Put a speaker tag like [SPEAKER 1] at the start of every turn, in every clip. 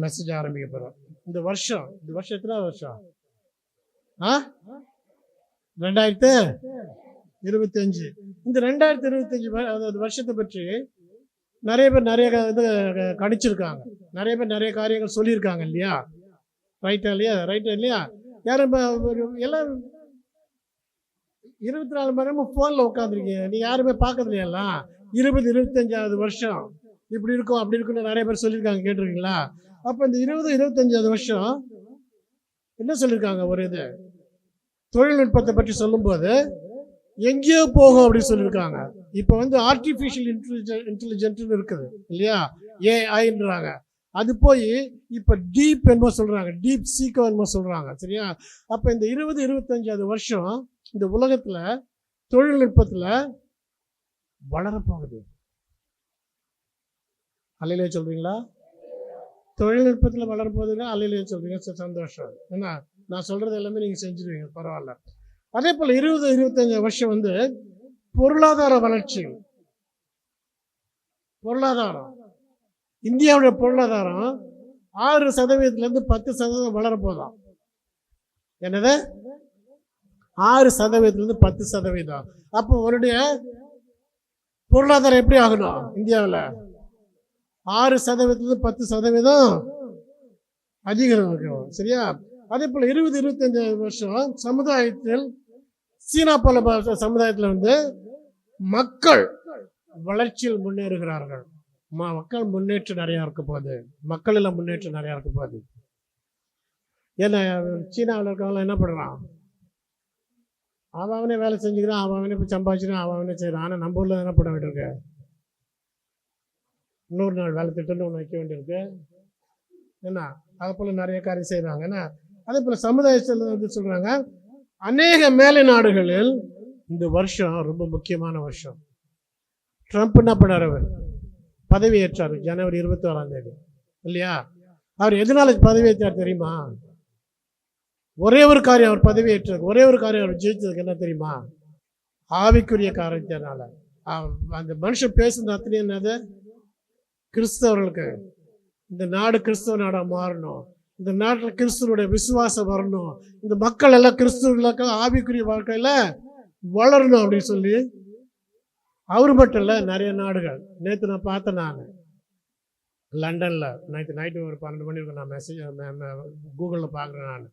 [SPEAKER 1] Message ஆரம்பிக்க போகிறோம். இந்த வருஷம் எத்தனை வருஷம்? 2025. இந்த 2025 வருஷத்தை பற்றி நிறைய பேர் நிறைய இது கணிச்சிருக்காங்க. நிறைய பேர் நிறைய காரியங்கள் சொல்லியிருக்காங்க இல்லையா? ரைட்டா இல்லையா? யாரும் எல்லாம் 24 மணி நேரமும் ஃபோனில் உட்காந்துருக்கீங்க. நீங்கள் யாருமே பார்க்கறது இல்லையெல்லாம் 25வது வருஷம் இப்படி இருக்கும் அப்படி இருக்குன்னு நிறைய பேர் சொல்லியிருக்காங்க. கேட்டிருக்கீங்களா? அப்போ இந்த 25வது வருஷம் என்ன சொல்லியிருக்காங்க? ஒரு இது தொழில்நுட்பத்தை பற்றி சொல்லும்போது எங்கேயோ போகும் அப்படின்னு சொல்லியிருக்காங்க. இப்போ ஆர்டிஃபிஷியல் இன்டெலிஜென்ட்னு இருக்குது இல்லையா? ஏஐன்றாங்க. அது போய் இப்போ டீப் என்னமோ சொல்கிறாங்க, டீப் சீக்கோ என்னமோ சொல்கிறாங்க. சரியா? அப்போ இந்த 25வது வருஷம் இந்த உலகத்தில் தொழில்நுட்பத்தில் வளரப்போகுது. அல்லையிலே சொல்கிறீங்களா? தொழில்நுட்பத்தில் வளரப்போகுதுன்னா அல்லையிலே சொல்கிறீங்க. சந்தோஷம். ஏன்னா நான் சொல்கிறது எல்லாமே நீங்கள் செஞ்சுருவீங்க, பரவாயில்ல. அதே போல் 25 வருஷம் பொருளாதார வளர்ச்சி. பொருளாதாரம், இந்தியாவுடைய பொருளாதாரம் 6%லேருந்து 10% வளரப்போதான். என்னது? 6%லேருந்து 10%. அப்போ அவருடைய பொருளாதாரம் எப்படி ஆகணும்? இந்தியாவில் 6%லேருந்து 10% அதிகம். சரியா? அதே போல் 25 வருஷம் சமுதாயத்தில் சீனா போல சமுதாயத்தில் மக்கள் வளர்ச்சியில் முன்னேறுகிறார்கள். மக்கள் முன்னேற்றம் நிறையா இருக்க போகுது. மக்களில் முன்னேற்றம் நிறையா இருக்க போகுது. ஏன்னா சீனாவில் இருக்கவங்களாம் என்ன பண்ணுறான்? அவனே வேலை செஞ்சுக்கிறான், அவனே இப்போ சம்பாதிச்சுக்கிறான், அவனே செய்கிறான். ஆனால் நம்ம ஊரில் என்ன பண்ண வேண்டியிருக்கு? 100 நாள் வேலை திட்டம்னு ஒன்று வைக்க வேண்டியிருக்கு. என்ன அதை போல் நிறைய காரியம் செய்கிறாங்க. என்ன அதே போல் சமுதாயத்தில் சொல்கிறாங்க, அநேக மேலை நாடுகளில் இந்த வருஷம் ரொம்ப முக்கியமான வருஷம். ட்ரம்ப் என்ன பண்ணார்? பதவி ஏற்றார் ஜனவரி 21 இல்லையா? அவர் எதனால பதவி ஏற்றார் தெரியுமா? ஒரே ஒரு காரியம் அவர் பதவி ஏற்றார், ஒரே ஒரு காரியம் அவர் ஜெயிச்சதுக்கு என்ன தெரியுமா? ஆவிக்குரிய காரணத்தினால. அந்த மனுஷன் பேசுனது அத்தனை என்னது? கிறிஸ்தவர்களுக்கு இந்த நாடு கிறிஸ்தவ நாடாக மாறணும், இந்த நாட்டில் கிறிஸ்துவனுடைய விசுவாசம் வரணும், இந்த மக்கள் எல்லாம் கிறிஸ்துவர்களுக்கு ஆவிக்குரிய வாழ்க்கையில் வளரணும் அப்படின்னு சொல்லி அவர் மட்டும் இல்லை, நிறைய நாடுகள். நேற்று நான் பார்த்தேன், நான் லண்டனில் நைட்டு ஒரு 12 மணி இருக்கும். நான் மெசேஜ் கூகுளில் பார்க்குறேன். நான்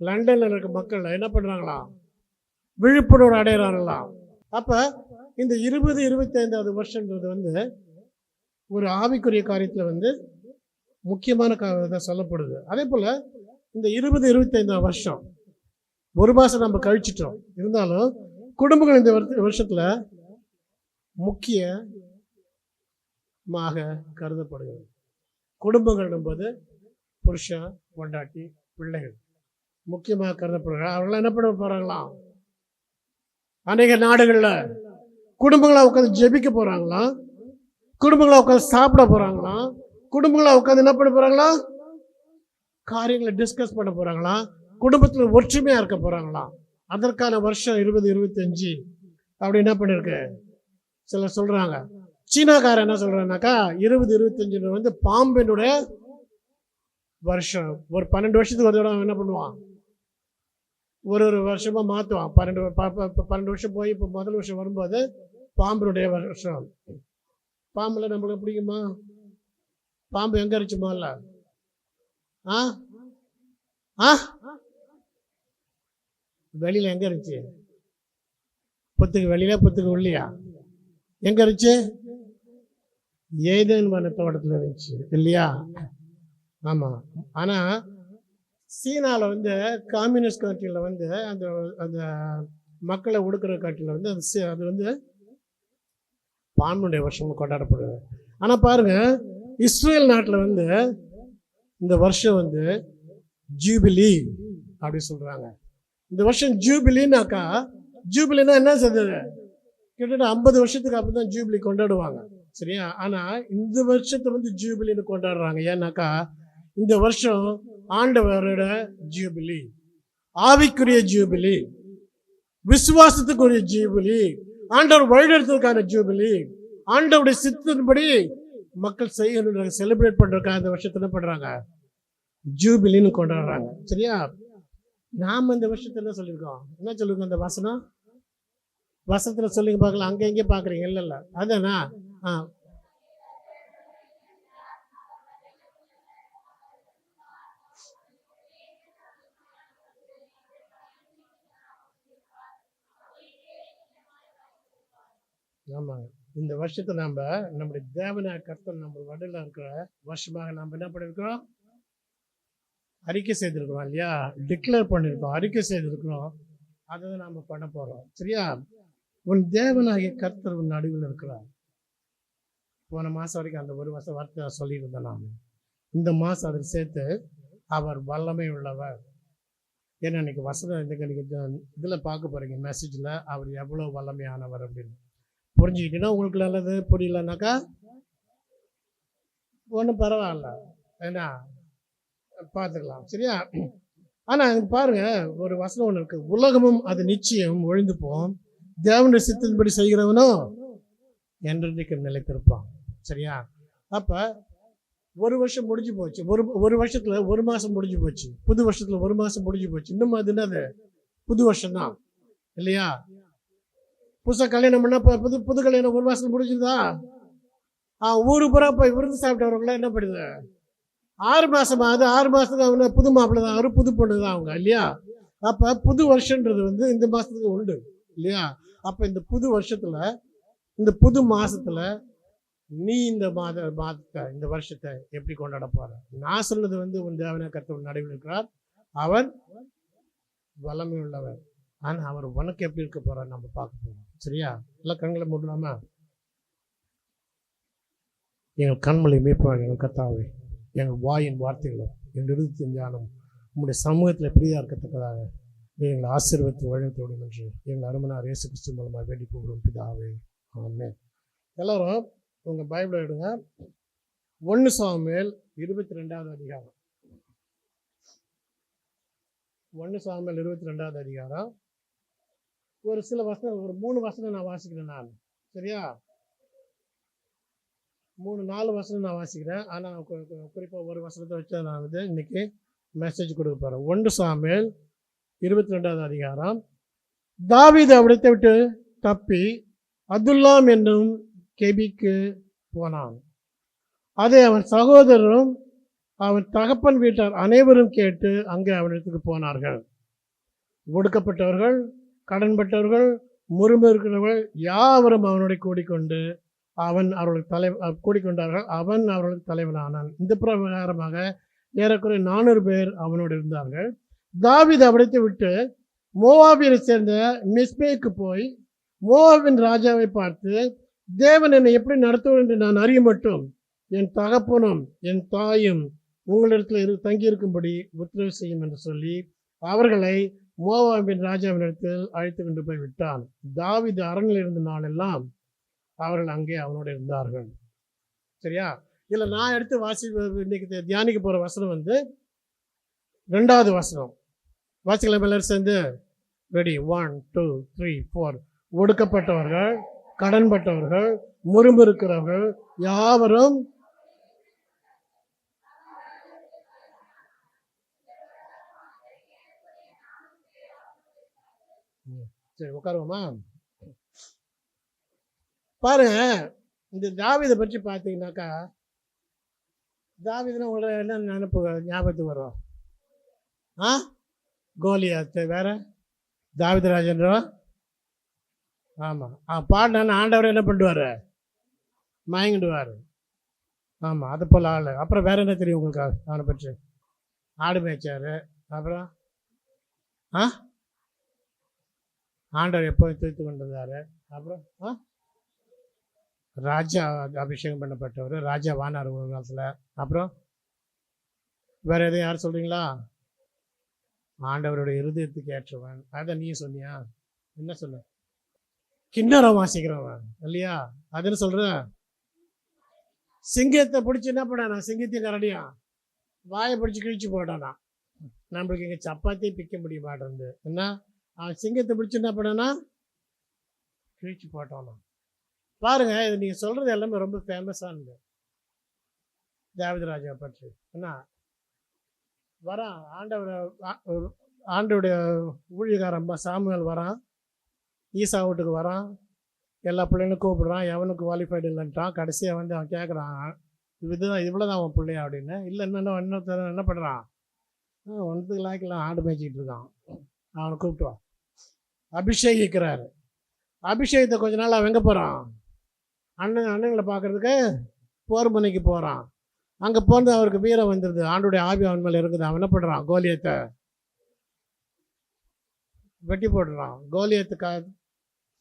[SPEAKER 1] லண்டனில் இருக்க மக்கள் என்ன பண்ணுறாங்களாம்? விழிப்புணர்வு அடைகிறாங்களாம். அப்போ இந்த 25வது வருஷன்றது ஒரு ஆவிக்குரிய காரியத்தில் முக்கியமான இதாக சொல்லப்படுது. அதே போல் இந்த 25 வருஷம் ஒரு மாதம் நம்ம கழிச்சிட்டோம். இருந்தாலும் குடும்பங்கள் இந்த வருஷத்தில் முக்கியமாக கருதப்படுகிறது. குடும்பங்கள் என்பது புருஷன், பொண்டாட்டி, பிள்ளைகள் முக்கியமாக கருதப்படுகிறார். அவர்களாம் என்ன பண்ண போகிறாங்களாம்? அநேக நாடுகளில் குடும்பங்களாக உட்காந்து ஜெபிக்க போகிறாங்களாம், குடும்பங்களாக உட்காந்து சாப்பிட போகிறாங்களாம், குடும்பங்களாக உட்காந்து என்ன பண்ண போகிறாங்களாம்? காரியங்களை டிஸ்கஸ் பண்ண போகிறாங்களாம், குடும்பத்தில் ஒற்றுமையாக இருக்க போகிறாங்களாம். அதற்கான வருஷம் 2025 அப்படி என்ன பண்ணியிருக்கு? சிலர் சொல்கிறாங்க. சீனாக்காரன் என்ன சொல்கிறான்னாக்கா 2025 பாம்பினுடைய வருஷம். ஒரு 12 வருஷத்துக்கு ஒரு தடவை என்ன பண்ணுவான்? ஒரு வருஷமாக மாற்றுவான். 12 வருஷம் போய் இப்போ முதல் வருஷம் வரும்போது பாம்பினுடைய வருஷம். பாம்பில் நம்மளுக்கு பிடிக்குமா? பாம்பு எங்கே இருந்துச்சு முதல்ல? வெளியில் எங்கே இருந்துச்சு? புத்துக்கு வெளியில, புத்துக்கு உள்ளியா? எங்கே இருந்துச்சு? ஏதேன் வன தோட்டத்தில் இருந்துச்சு இல்லையா? ஆமாம். ஆனால் சீனாவில் கம்யூனிஸ்ட் கண்ட்ரியில் அந்த அந்த மக்களை ஒடுக்குற கண்ட்ரியில் அது பாம்புடைய வருஷம் கொண்டாடப்படுது. ஆனால் பாருங்கள், இஸ்ரேல் நாட்டில் இந்த வருஷம் ஜூபிலி அப்படி சொல்கிறாங்க. இந்த வருஷம் ஜூபிலின்னாக்கா, ஜூபிலினா என்ன செய்தது? கிட்டத்தட்ட 50 வருஷத்துக்கு அப்புறம் தான் ஜூபிலி கொண்டாடுவாங்க. சரியா? ஆனால் இந்த வருஷத்தை ஜூபிலின்னு கொண்டாடுறாங்க. ஏன்னாக்கா இந்த வருஷம் ஆண்டவரோட ஜூபிலி, ஆவிக்குரிய ஜூபிலி, விசுவாசத்துக்குரிய ஜூபிலி, ஆண்டவர் வழிநடத்துவதற்கான ஜூபிலி, ஆண்டவருடைய சித்தத்தின்படி மக்கள் செய்யணும் செலிப்ரேட் பண்ணுறதுக்காக இந்த வருஷத்தை என்ன பண்ணுறாங்க? ஜூபிலின்னு கொண்டாடுறாங்க. சரியா? நாம் இந்த வருஷத்துல என்ன சொல்லியிருக்கோம்? என்ன சொல்லியிருக்கோம்? அந்த வசனத்துல சொல்லிங்க பார்க்கலாம். அங்கே எங்கே பார்க்குறீங்க? இல்லை அதானா? ஆ, ஆமாங்க. இந்த வருஷத்தை நம்ம நம்முடைய தேவனாய கர்த்தர் நம்ம வடையில் இருக்கிற வருஷமாக நம்ம என்ன பண்ணியிருக்கிறோம்? அறிக்கை செய்திருக்கிறோம் இல்லையா? டிக்ளேர் பண்ணியிருக்கோம், அறிக்கை செய்திருக்கிறோம். அதை தான் நம்ம பண்ண போகிறோம். சரியா? உன் தேவனாகிய கர்த்தர் உன் நடுவில் இருக்கிறார். போன மாதம் வரைக்கும் அந்த ஒரு வருஷம் வார்த்தை சொல்லியிருந்தேன் நான். இந்த மாதம் அதில் சேர்த்து அவர் வல்லமை உள்ளவர். ஏன்னா இன்னைக்கு வசனம் இதில் பார்க்க போகிறீங்க மெசேஜில் அவர் எவ்வளோ வல்லமையானவர் அப்படின்னு புரிஞ்சுக்கிட்டீங்கன்னா உங்களுக்கு நல்லது. புரியலனாக்கா ஒன்றும் பரவாயில்ல, ஏன்னா பார்த்துக்கலாம். சரியா? ஆனால் பாருங்க, ஒரு வசனம் ஒன்று இருக்கு. உலகமும் அது நிச்சயம் ஒழிந்து போம், தேவனுடைய சித்தத்தின்படி செய்கிறவனோ என்றைக்கு நிலைத்திருப்பான். சரியா? அப்போ ஒரு வருஷம் முடிஞ்சு போச்சு. ஒரு வருஷத்துல ஒரு மாதம் முடிஞ்சு போச்சு. புது வருஷத்துல ஒரு மாதம் முடிஞ்சு போச்சு. இன்னும் அது என்னது? புது வருஷம்தான் இல்லையா? புதுசாக கல்யாணம் பண்ணா புது கல்யாணம் ஒரு மாதத்துல முடிஞ்சுதா? ஊருக்கு பூரா போய் விருந்து சாப்பிட்டவர்களாம் என்ன பண்ணுது? 6 மாதம் ஆகுது. 6 மாதத்துக்கு அவங்க புது மாப்பிள்ளை தான், அவர் புது பொண்ணு தான் அவங்க இல்லையா? அப்போ புது வருஷன்றது இந்த மாதத்துக்கு உண்டு இல்லையா? அப்போ இந்த புது வருஷத்துல, இந்த புது மாசத்துல நீ இந்த மாதத்தை இந்த வருஷத்தை எப்படி கொண்டாட போற? நான் சொன்னது உன் தேவனாய கர்த்தர் நடுவில் இருக்கிறார், அவர் வல்லமை உள்ளவர். ஆனா அவர் உனக்கு எப்படி இருக்க போறார் நம்ம பார்க்க போறோம். சரியா? எல்லாம் கண்களை மூடலாமா? எங்கள் கண்மலை மீட்பாங்க எங்கள் கர்த்தாவே, எங்கள் வாயின் வார்த்தைகளும் எங்கள் இருதயத்தின் ஞானம் உங்களுடைய சமூகத்தில் பிரியா இருக்கத்தக்கதாக எங்களை ஆசீர்வதித்து வழிநடத்த வேண்டும் என்று எங்கள் அருமனார் இயேசு கிறிஸ்து மூலமாக வேண்டி போகிறோம் பிதாவே, ஆமென். எல்லாரும் உங்க பைபிள் எடுங்க. 1 சாமுவேல் 22வது அதிகாரம். 1 சாமுவேல் 22வது அதிகாரம். ஒரு சில வசனம், ஒரு 3 வசனம் நான் வாசிக்கிறேன் நான். சரியா? 3-4 வசனம் நான் வாசிக்கிறேன். ஆனால் குறிப்பாக ஒரு வசனத்தை வச்சு நான் இன்னைக்கு மெசேஜ் கொடுக்க போகிறேன். 1 சாமுவேல் 22வது அதிகாரம். தாவீது அவிடத்தை விட்டு தப்பி அதுல்லாம் என்னும் கெபிக்கு போனான். அதை அவன் சகோதரரும் அவன் தகப்பன் வீட்டார் அனைவரும் கேட்டு அங்கே அவனிடத்துக்கு போனார்கள். ஒடுக்கப்பட்டவர்கள், கடன்பட்டவர்கள், முறுமுறுக்கிறவர்கள் யாவரும் அவனுடைய கூடிக்கொண்டு அவன் அவர்களுக்கு கூடிக்கொண்டார்கள். அவன் அவர்களுக்கு தலைவனானான். இந்த பிரகாரமாக ஏறக்குறைய 400 பேர் அவனோடு இருந்தார்கள். தாவீது அவிடத்தை விட்டு மோவாபியை சேர்ந்த மிஸ்பேக்கு போய் மோவாபின் ராஜாவை பார்த்து, தேவன் என்னை எப்படி நடத்துவார் என்று நான் அறிய மட்டும் என் தகப்பனும் என் தாயும் உங்களிடத்தில் தங்கியிருக்கும்படி உத்தரவு செய்யும் என்று சொல்லி அவர்களை மோவாபின் ராஜாவினிடத்தில் அழைத்து கொண்டு போய் விட்டான். தாவீது அரண்யில் இருந்த நாளெல்லாம் அவர்கள் அங்கே அவனோடு இருந்தார்கள். சரியா? இதில் நான் எடுத்து இன்னைக்கு தியானிக்க போகிற வசனம் 2வது வசனம். வாசிக்கலாம் எல்லாரும் சேர்ந்து. ரெடி? 1 2 3 4. ஒடுக்கப்பட்டவர்கள், கடன்பட்டவர்கள், முறுமுறுக்கிறவர்கள் யாவரும் சரி உட்காருவோமா? பாருங்க, இந்த தாவீதை பற்றி பார்த்தீங்கன்னாக்கா, தாவீதுன்னா உங்களை என்ன நினைப்பு ஞாபகத்துக்கு வரும்? கோலியாத்து, வேற தாவீது ராஜன்றோ. ஆமாம், பாடினா ஆண்டவர் என்ன பண்ணுவார்? மயங்கிடுவார். ஆமாம், அது போல் ஆள். அப்புறம் வேற என்ன தெரியும் உங்களுக்கு அவனை பற்றி? ஆடு மேய்ச்சார். அப்புறம் ஆண்டவர் எப்போதும் தூத்து கொண்டு வந்தார். அப்புறம் ராஜா அபிஷேகம் பண்ணப்பட்டவர், ராஜா வானார் ஒரு காலத்தில். அப்புறம் வேற எதையும் யார் சொல்கிறீங்களா? ஆண்டவருடைய இருதயத்துக்கு ஏற்றவன். அதை நீ சொன்னியா? என்ன சொல்ல? கிண்ணறம் வாசிக்கிறவன் இல்லையா? அதுன்னு சொல்ற. சிங்கத்தை பிடிச்சி என்ன பண்ணானா? சிங்கத்தையும் கரடியும் வாயை பிடிச்சி கிழிச்சு போட்டானா. நம்மளுக்கு இங்கே சப்பாத்தி பிக்க முடிய மாட்டேங்குது. என்ன? அவன் சிங்கத்தை பிடிச்சி என்ன பண்ணானா? கிழிச்சு போட்டானா. பாருங்க, இது நீங்கள் சொல்கிறது எல்லாமே ரொம்ப ஃபேமஸானது தாவீது ராஜாவை பற்றி. என்ன வரான் ஆண்டவுடைய ஊழியக்காரன் சாமுவேல் வரான், ஈசா வீட்டுக்கு வரான், எல்லா பிள்ளைங்களும் கூப்பிடுறான், எவனுக்கு குவாலிஃபைடு இல்லைன்ட்டான். கடைசியாக வந்து அவன் கேட்குறான், இதுதான் இவ்வளோதான் அவன் பிள்ளையா அப்படின்னு. இல்லை இன்னொருத்தர் என்ன பண்ணுறான், ஒன்றுக்கு லாய்க்கெல்லாம் ஆடு மேய்ச்சிக்கிட்டு இருக்கான், அவனை கூப்பிட்டுவான், அபிஷேகிக்கிறாரு. அபிஷேகத்தை கொஞ்ச நாள் அவன் எங்கே போகிறான், அண்ணங்களை பார்க்குறதுக்கு போர் முனைக்கு போகிறான். அங்கே போனது அவருக்கு வீரம் வந்துடுது, ஆண்டுடைய ஆவி அவன் மேலே இருக்குது. அவன் என்ன பண்ணுறான், கோலியத்தை வெட்டி போட்டுறான். கோலியத்துக்கு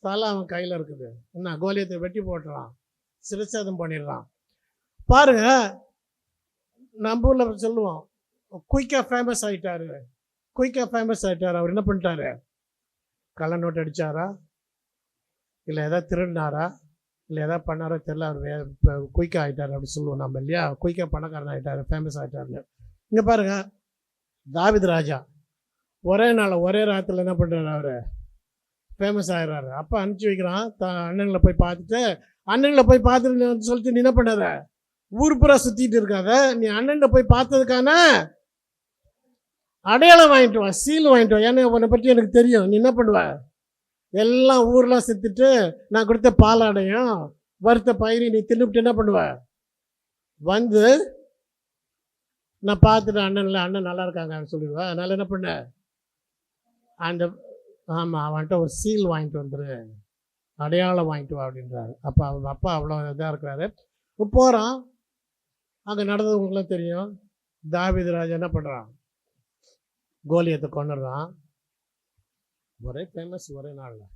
[SPEAKER 1] தலை அவன் கையில் இருக்குது, என்ன கோலியத்தை வெட்டி போட்டுறான், சிறுசேதம் பண்ணிடுறான். பாருங்க, நம்ம ஊரில் சொல்லுவோம், குயிக்காக ஃபேமஸ் ஆகிட்டாரு, குயிக்காக ஃபேமஸ் ஆகிட்டார். அவர் என்ன பண்ணிட்டாரு, கள்ள நோட்டு அடித்தாரா, இல்லை எதாவது திருடினாரா, இல்லை எதாவது பண்ணாரோ தெரியல, அவர் குயிக்காக ஆகிட்டார் அப்படி சொல்லுவோம் நம்ம இல்லையா. குயிக்காக பணக்காரன் ஆகிட்டார், ஃபேமஸ் ஆகிட்டாருன்னு. இங்கே பாருங்கள், தாவீது ராஜா ஒரே நாள் ஒரே ராத்திரில் என்ன பண்ணுறாரு, அவர் ஃபேமஸ் ஆகிடுறாரு. அப்போ அனுப்பிச்சி வைக்கிறான், அண்ணங்களை போய் பார்த்துட்டு சொல்லிட்டு நீ என்ன பண்ணாத, ஊர் பூரா சுற்றிட்டு இருக்காத, நீ அண்ணன் போய் பார்த்ததுக்கான அடையாளம் வாங்கிட்டு வா, சீல் வாங்கிட்டு வா, ஏன்னா உன்னை பற்றி எனக்கு தெரியும். நீ என்ன பண்ணுவ, எல்லாம் ஊர்லாம் செத்துட்டு நான் கொடுத்த பாலாடையும் வறுத்த பயிரி நீ தின்னுபிட்டு என்ன பண்ணுவ, வந்து நான் பார்த்துட்டு அண்ணன் நல்லா இருக்காங்கன்னு சொல்லிடுவேன். அதனால் என்ன பண்ண, அந்த ஆமாம் அவன்கிட்ட ஒரு சீல் வாங்கிட்டு வந்துரு, அடையாளம் வாங்கிட்டு வா அப்படின்றாரு. அப்போ அவங்க அப்பா அவ்வளோ இதாக இருக்கிறாரு. போகிறான், அங்கே நடந்தவங்களுக்குலாம் தெரியும். தாவீது ராஜா என்ன பண்ணுறான், கோலியத்தை கொண்டுடுறான். ஒரே ஃபேமஸ் ஒரே நாளில்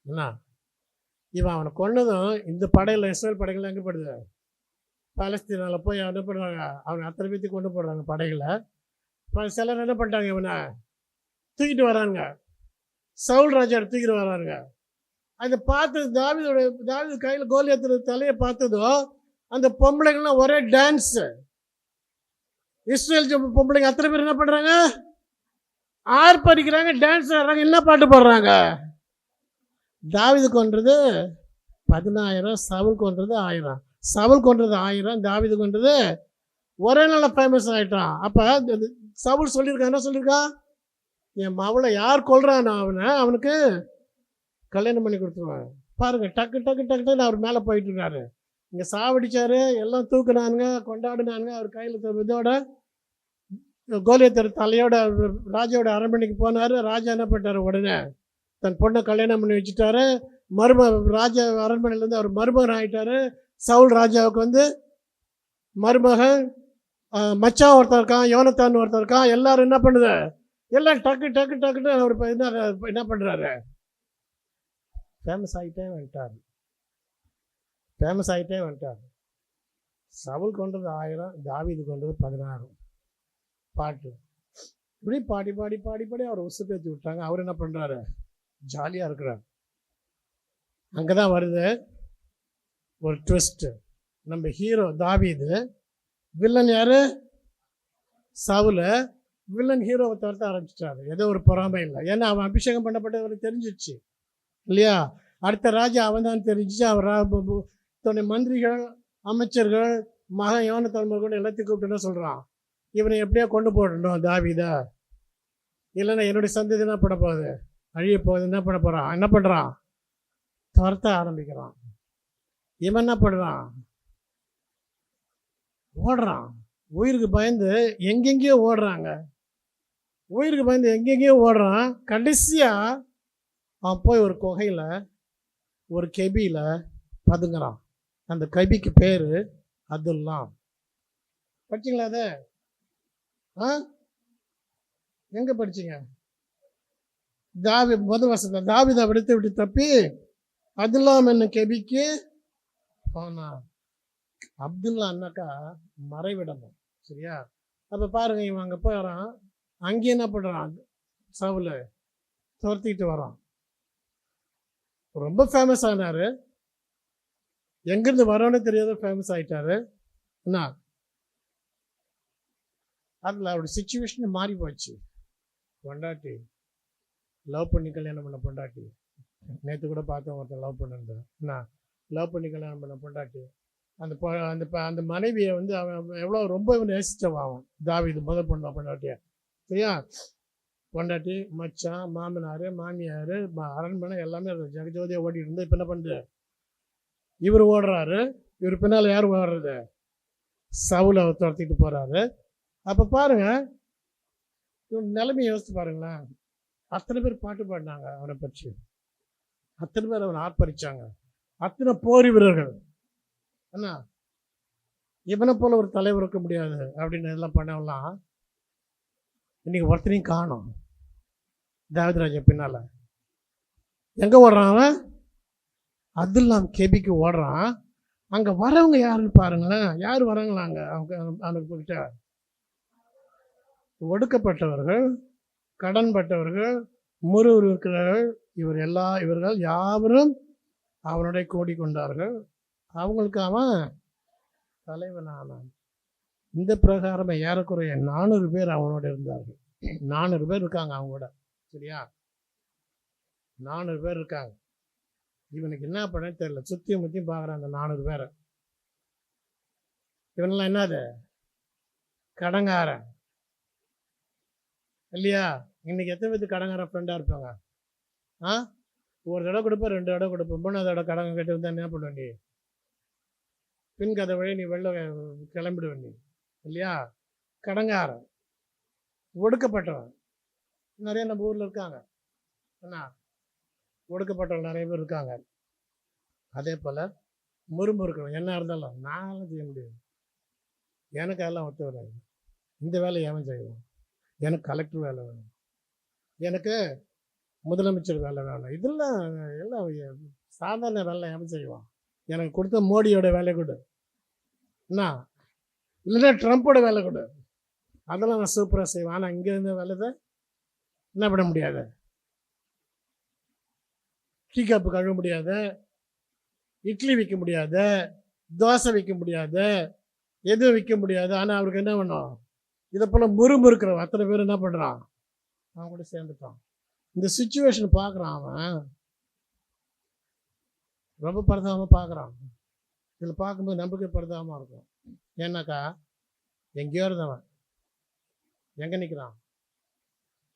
[SPEAKER 1] என்ன, இவன் அவனை கொன்னதும் இந்த படையில் இஸ்ரேல் படைகள் எங்கே படுது, பாலஸ்தீனாவில் போய் என்ன பண்ணுறாங்க, அவனை அத்தனை பேத்தி கொண்டு போடுறாங்க படைகளை. சிலர் என்ன பண்ணிட்டாங்க, இவனை தூக்கிட்டு வராங்க, சவுல் ராஜா தூக்கிட்டு வராங்க. அதை பார்த்து தாவீது கையில் கோலியத்து தலையை பார்த்ததும் அந்த பொம்பளைங்கள்லாம் ஒரே டான்ஸு. இஸ்ரேல் பொம்பளைங்க அத்தனை பேர் என்ன பண்ணுறாங்க, ஆர்ப்பரிக்கிறாங்க, டான்ஸ் ஆடுறாங்க. என்ன பாட்டு பாடுறாங்க, தாவீது கொன்றது 10,000, சவுல் கொன்றது 1000. சவுல் கொன்றது 1000, தாவீது கொன்றது ஒரே நாளில் ஃபேமஸ் ஆகிட்டான். அப்போ சவுல் சொல்லியிருக்கான், என்ன சொல்லியிருக்கான், என் மவளை யார் கொல்றானோ அவனுக்கு கல்யாணம் பண்ணி கொடுத்துருவாங்க. பாருங்க, டக்கு டக்கு டக்கு டக்குன்னு அவர் மேலே போயிட்டு இருக்காரு. இங்கே சாவடிச்சாரு, எல்லாம் தூக்குனானுங்க, கொண்டாடினானுங்க. அவர் கையில் இதோட கோலியத்தர் தலையோட ராஜாவோட அரண்மனைக்கு போனார். ராஜா என்ன பண்ணிட்டார், உடனே தன் பொண்ணை கல்யாணம் பண்ணி வச்சுட்டாரு. ராஜா அரண்மனையிலேருந்து அவர் மருமகன் ஆகிட்டார். சவுல் ராஜாவுக்கு வந்து மருமகன், மச்சான் ஒருத்தர் இருக்கான், யோனத்தான் ஒருத்தர் இருக்கான். எல்லாரும் என்ன பண்ணுது, எல்லாம் டக்கு டக்கு டக்குன்னு அவர் என்ன பண்ணுறாரு, ஃபேமஸ் ஆகிட்டே வந்துட்டார். சவுல் கொண்டது 1000, தாவீது கொண்டது 16. பாட்டு இப்படி பாடி பாடி பாடி பாடி அவர் உசுப்பேற்றி விட்டாங்க. அவர் என்ன பண்ணுறாரு, ஜாலியாக இருக்கிறார். அங்கே தான் வருது ஒரு ட்விஸ்ட்டு. நம்ம ஹீரோ தாவீது, வில்லன் யார், சவுல். வில்லன் ஹீரோவை துரத்த ஆரம்பிச்சிட்டாரு. ஏதோ ஒரு பொறாமை இல்லை, ஏன்னா அவன் அபிஷேகம் பண்ணப்பட்டவருக்கு தெரிஞ்சிடுச்சு இல்லையா. அடுத்த ராஜா அவன் தான் தெரிஞ்சிச்சு. அவர் தன்னுடைய மந்திரிகள், அமைச்சர்கள், மகன் யோனத்தான் கூட எல்லாத்தையும் கூப்பிட்டு என்ன சொல்கிறான், இவனை எப்படியோ கொண்டு போடணும் தாவீதா, இல்லைன்னா என்னுடைய சந்ததி என்ன பண்ண போகுது, அழிய போகுது. என்ன பண்ண போகிறான், என்ன பண்ணுறான், துரத்த ஆரம்பிக்கிறான். இவன் என்ன பண்ணுறான், ஓடுறான். உயிருக்கு பயந்து எங்கெங்கேயோ ஓடுறாங்க, உயிருக்கு பயந்து எங்கெங்கேயோ ஓடுறான். கடைசியாக அவன் போய் ஒரு குகையில் ஒரு கெபியில் பதுங்குறான். அந்த கபிக்கு பேர் அதுல்லாம். படிச்சிங்களா அதை, எங்கே படிச்சிங்க, முதல் வருஷத்தில் தாவீதை விடுத்து தப்பி அதுல்லாம் என்ன கெபிக்கு போனா. அப்துல்லா அண்ணாக்கா மறைவிடணும், சரியா. அப்போ பாருங்க, இவன் அங்கே போயிடறான். அங்கே என்ன பண்ணுறான், சவுல் துரத்திக்கிட்டு வரான். ரொம்ப ஃபேமஸ் ஆனார். எங்கேருந்து வரோன்னு தெரியாத ஃபேமஸ் ஆகிட்டாரு. என்ன, அதில் அவருடைய சுச்சுவேஷன் மாறி போச்சு. பொண்டாட்டி லவ் பண்ணி கல்யாணம் பண்ண பொண்டாட்டி, நேற்று கூட பார்த்தேன் ஒருத்தர் லவ் பண்ணிருந்தேன். என்ன, லவ் பண்ணி கல்யாணம் பண்ண பொண்டாட்டி. அந்த மனைவியை வந்து அவன் எவ்வளோ ரொம்ப நேசிச்சவன் அவன் தாவீது முதல் பொண்டாட்டியா. சரியா? பொண்டாட்டி, மச்சான், மாமனார், மாமியார், அரண்மனை எல்லாமே ஜெகஜோதியாக ஓடிட்டு இருந்து இப்போ என்ன பண்ணுது? இவர் ஓடுறாரு. இவர் பின்னால் யார் ஓடுறது? சவுலை துரத்திட்டு போகிறாரு. அப்போ பாருங்க, இவன் நிலைமையை யோசித்து பாருங்களேன். அத்தனை பேர் பாட்டு பாடினாங்க அவனை பற்றி, அத்தனை பேர் அவனை ஆர்ப்பரிச்சாங்க, அத்தனை போர் வீரர்கள். அண்ணா, இவனை போல ஒரு தலைவர் இருக்க முடியாது அப்படின்னு எல்லாம் பண்ணவெல்லாம் இன்னைக்கு ஒருத்தனையும் காணும். தாவீது ராஜா பின்னால எங்க ஓடுறான் அவன்? அதுல்லாம் கெபிக்கு ஓடுறான். அங்க வரவங்க யாருன்னு பாருங்களேன். யார் வராங்களா அங்க? அவனுக்கு கிட்ட ஒடுக்கப்பட்டவர்கள், கடன்பட்டவர்கள், முறுவர்கள், இவர்கள் யாவரும் அவனுடைய கூடி கொண்டார்கள். அவங்களுக்கு அவன் தலைவனானான். இந்த பிரகாரமே ஏறக்குறைய 400 பேர் அவனோட இருந்தார்கள். 400 பேர் இருக்காங்க அவங்களோட. சரியா? 400 பேர் இருக்காங்க. இவனுக்கு என்ன பண்ண தெரியல. சுத்தியும் முத்தியும் பார்க்குறான் அந்த 400 பேரை. இவனெல்லாம் என்னது? கடங்காரன் இல்லையா? இன்னைக்கு எத்தனை பேருக்கு கடங்கார ஃப்ரெண்டாக இருப்பாங்க? ஒரு தடவை கொடுப்பேன், 2 தடவை கொடுப்பேன், 3வது தடவை கடங்க கட்டி வந்தால் என்ன பண்ணுவேன்? நீ பின் கதை வழி நீ வெளில கிளம்பிடுவேன் நீ, இல்லையா? கடங்காரன், ஒடுக்கப்பட்டவன் நிறைய நம்ம ஊரில் இருக்காங்க. என்ன, ஒடுக்கப்பட்டவன் நிறைய பேர் இருக்காங்க. அதே போல் முறுமுறுக்கணும். என்ன இருந்தாலும் நானும் செய்ய முடியாது, எனக்கு அதெல்லாம் ஒத்து வராது, இந்த வேலையை எவன் செய்வோம், எனக்கு கலெக்டர் வேலை வேணும், எனக்கு முதலமைச்சர் வேலை வேணும், இதெல்லாம் எல்லாம் சாதாரண வேலை எவன் செய்வான்? எனக்கு கொடுத்த மோடியோட வேலை கொடு, என்ன இல்லைன்னா ட்ரம்ப்போட வேலை கொடு, அதெல்லாம் நான் சூப்பராக செய்வேன். ஆனால் இங்கே இருந்த வேலை தான் என்ன பண்ண முடியாது. டீ கப்பு கழுவ முடியாது, இட்லி விற்க முடியாது, தோசை விற்க முடியாது, எதுவும் விற்க முடியாது. ஆனால் அவருக்கு என்ன பண்ணும்? இதை போல் முறுமுறுக்கிறவன் அத்தனை பேர் என்ன பண்ணுறான்? அவன் கூட சேர்ந்துட்டான். இந்த சுச்சுவேஷன் பார்க்குறான். அவன் ரொம்ப பரிதாபமாக பார்க்குறான். இதில் பார்க்கும்போது நம்பிக்கை பரிதாபமாக இருக்கும். ஏன்னாக்கா எங்கேயோ இருந்தவன் எங்கே நிற்கிறான்?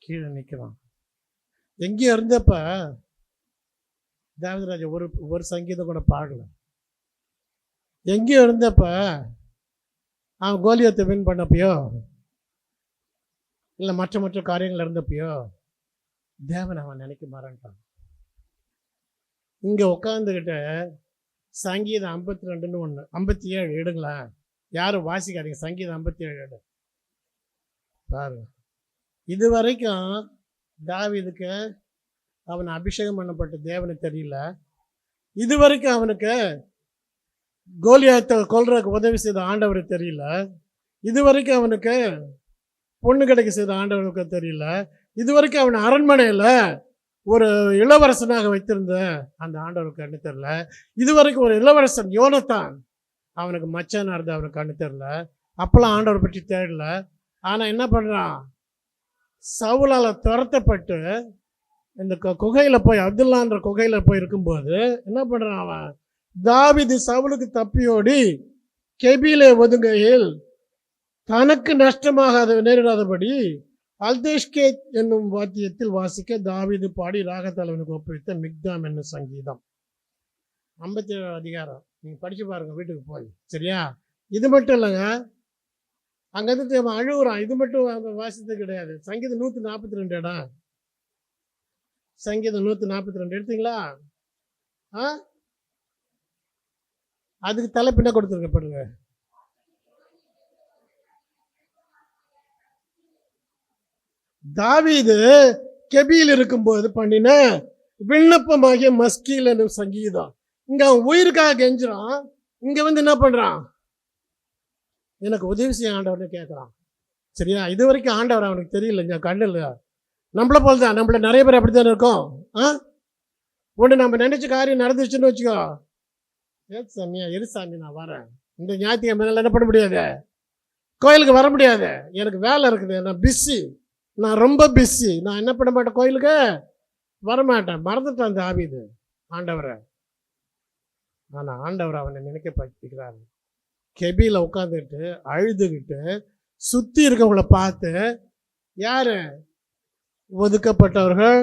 [SPEAKER 1] கீழே நிற்கிறான். எங்கேயோ இருந்தப்ப தாவீது ராஜா ஒரு சங்கீதம் கூட பாடல. எங்கேயோ இருந்தப்ப அவன் கோலியத்தை வின் பண்ணப்பையோ இல்லை மற்ற காரியங்கள் இருந்தப்பையோ தேவன் அவன் நினைக்க மாறான்ட்டான். இங்கே உட்காந்துக்கிட்ட சங்கீதம் 52ன்னு 1, 57 எடுங்களேன். யாரும் வாசிக்காதீங்க. சங்கீதம் 57 எடு பாருங்க. இது வரைக்கும் தாவீதுக்கு அவன் அபிஷேகம் பண்ணப்பட்ட தேவனை தெரியல. இது வரைக்கும் அவனுக்கு கோலியாத்தை கொல்றதுக்கு உதவி செய்த ஆண்டவரை தெரியல. இது வரைக்கும் அவனுக்கு பொண்ணு கிடைக்க செய்த ஆண்டவருக்கு தெரியல. இது வரைக்கும் அவன் அரண்மனையில் ஒரு இளவரசனாக வைத்திருந்த அந்த ஆண்டவருக்கு கண்ணு தெரியல. இது வரைக்கும் ஒரு இளவரசன் யோனத்தான் அவனுக்கு மச்சானா இருந்த அவனுக்கு கண்ணு தெரியல. அப்பெல்லாம் ஆண்டவரை பற்றி தேடல. ஆனால் என்ன பண்ணுறான்? சவுலால் துரத்தப்பட்டு இந்த குகையில் போய், அப்துல்லான்ற குகையில் போய் இருக்கும்போது என்ன பண்ணுறான்? அவன் தாவீது சவுலுக்கு தப்பியோடி கெபியிலே ஒதுங்கையில் தனக்கு நஷ்டமாக நேரிடாதபடி அல்தேஷ்கேத் என்னும் வாத்தியத்தில் வாசிக்க தாவீது பாடி ராகத்தலைவனுக்கு ஒப்புவித்த மிக்தாம் என்னும் சங்கீதம். 57 அதிகாரம் நீங்கள் படித்து பாருங்க வீட்டுக்கு போய். சரியா? இது மட்டும் இல்லைங்க, அங்கேருந்து அவன் அழுகுறான். இது மட்டும் வாசித்தது கிடையாது. சங்கீதம் 142 இடம். சங்கீதம் 142 எடுத்தீங்களா? அதுக்கு தலைப்பு என்ன கொடுத்துருக்க பாருங்க. தாவீது கெபியில் இருக்கும்போது பண்ணின விண்ணப்பமாகிய மஸ்கீல் என்னும் சங்கீதம். இங்க அவன் உயிருக்காக கெஞ்சுறான். இங்க வந்து என்ன பண்றான்? எனக்கு உதவி செய்ய ஆண்டவர்னு கேட்குறான். சரியா? இது வரைக்கும் ஆண்டவர் அவனுக்கு தெரியல. இங்கே கண்ணில் நம்மளை போல தான். நம்மள நிறைய பேர் அப்படி தானே இருக்கோம். ஒன்று நம்ம நினைச்ச காரியம் நடந்துச்சுன்னு வச்சுக்கோ, சாமியா இரு சாமி நான் வரேன், இந்த ஞாயிற்றுக்கிழமை என்ன பண்ண முடியாது, கோயிலுக்கு வர முடியாது, எனக்கு வேலை இருக்குது, நான் பிஸி, நான் ரொம்ப பிஸி, நான் என்ன பண்ண மாட்டேன், கோயிலுக்கு வரமாட்டேன். மறந்துட்டான் தாவீது ஆண்டவரை. ஆனால் ஆண்டவர் அவனை நினைக்க படுத்திக்கிறாரு. கெபியில் உட்காந்துக்கிட்டு அழுதுகிட்டு சுற்றி இருக்கவங்கள பார்த்து, யார்? ஒதுக்கப்பட்டவர்கள்,